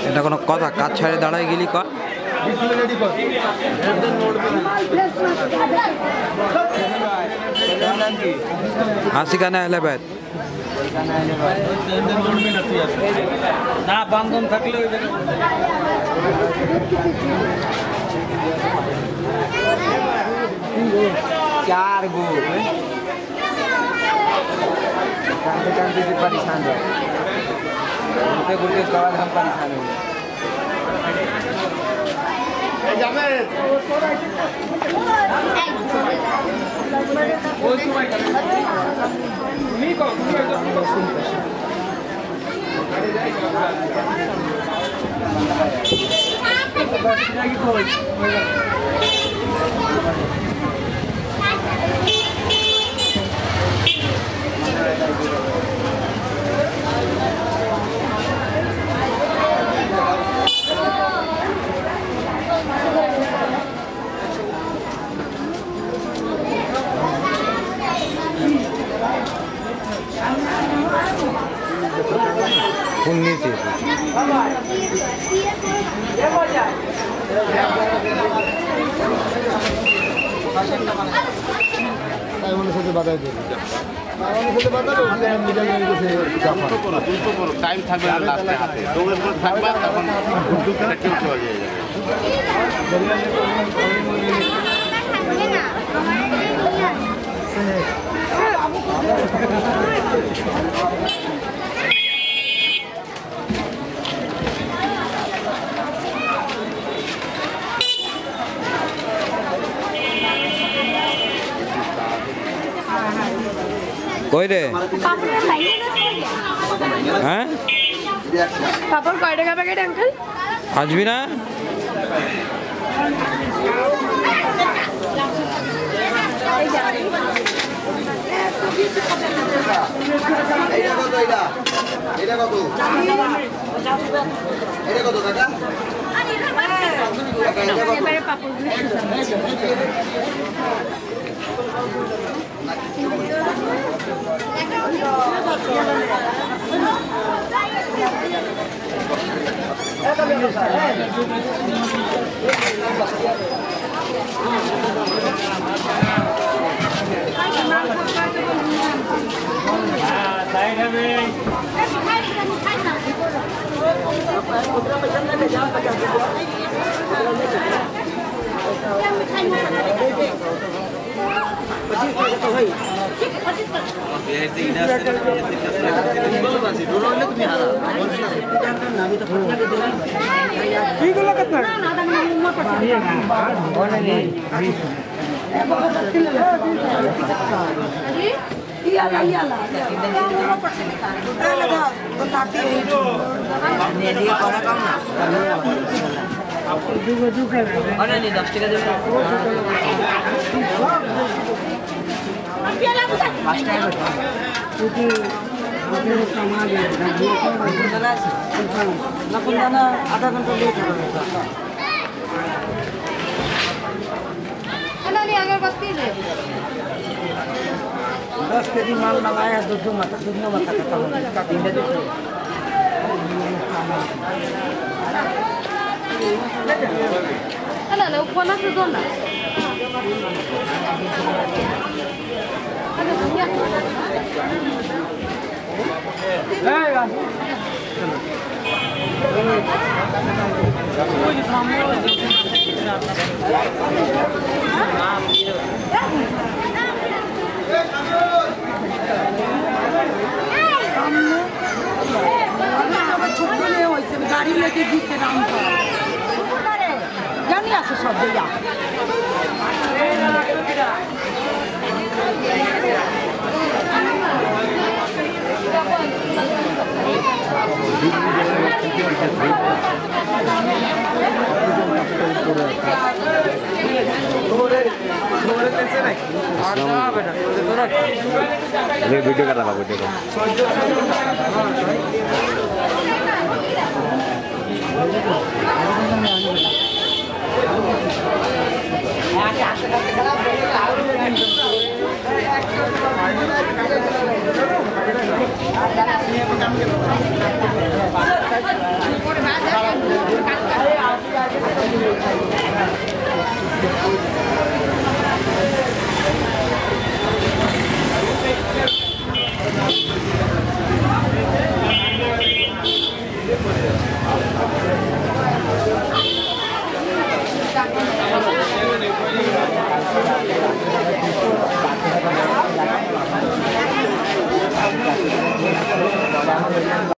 এটা কোনো কথা? কাজ ছাড়ে দাঁড়ায় গেলি কর। আসি কানে এলে বেদ না বান্ধন থাকলে ওই चार गो कांदे कांदे से परेशान हो घूमते घूमते उसके बाद हम परेशान हो টাইম থাকবে না লাস্টে হাতে দৌড়ে দৌড়ে থাকবা তখন কেউ চলে যাবে কই রে হ্যাঁ পাপড় কয় টাকা প্যাকেট আঙ্কেল? আসবি না? এবারে পাপড়গুলো आधा घंटा लेट हो 10 केजी माल मंगाया दोनों माथा खत्म हो गया दिन में ना ना ऊपर ना तो ना गाड़ी लेके जीते राम जानी आसे सब दिया वीडियो कर रहा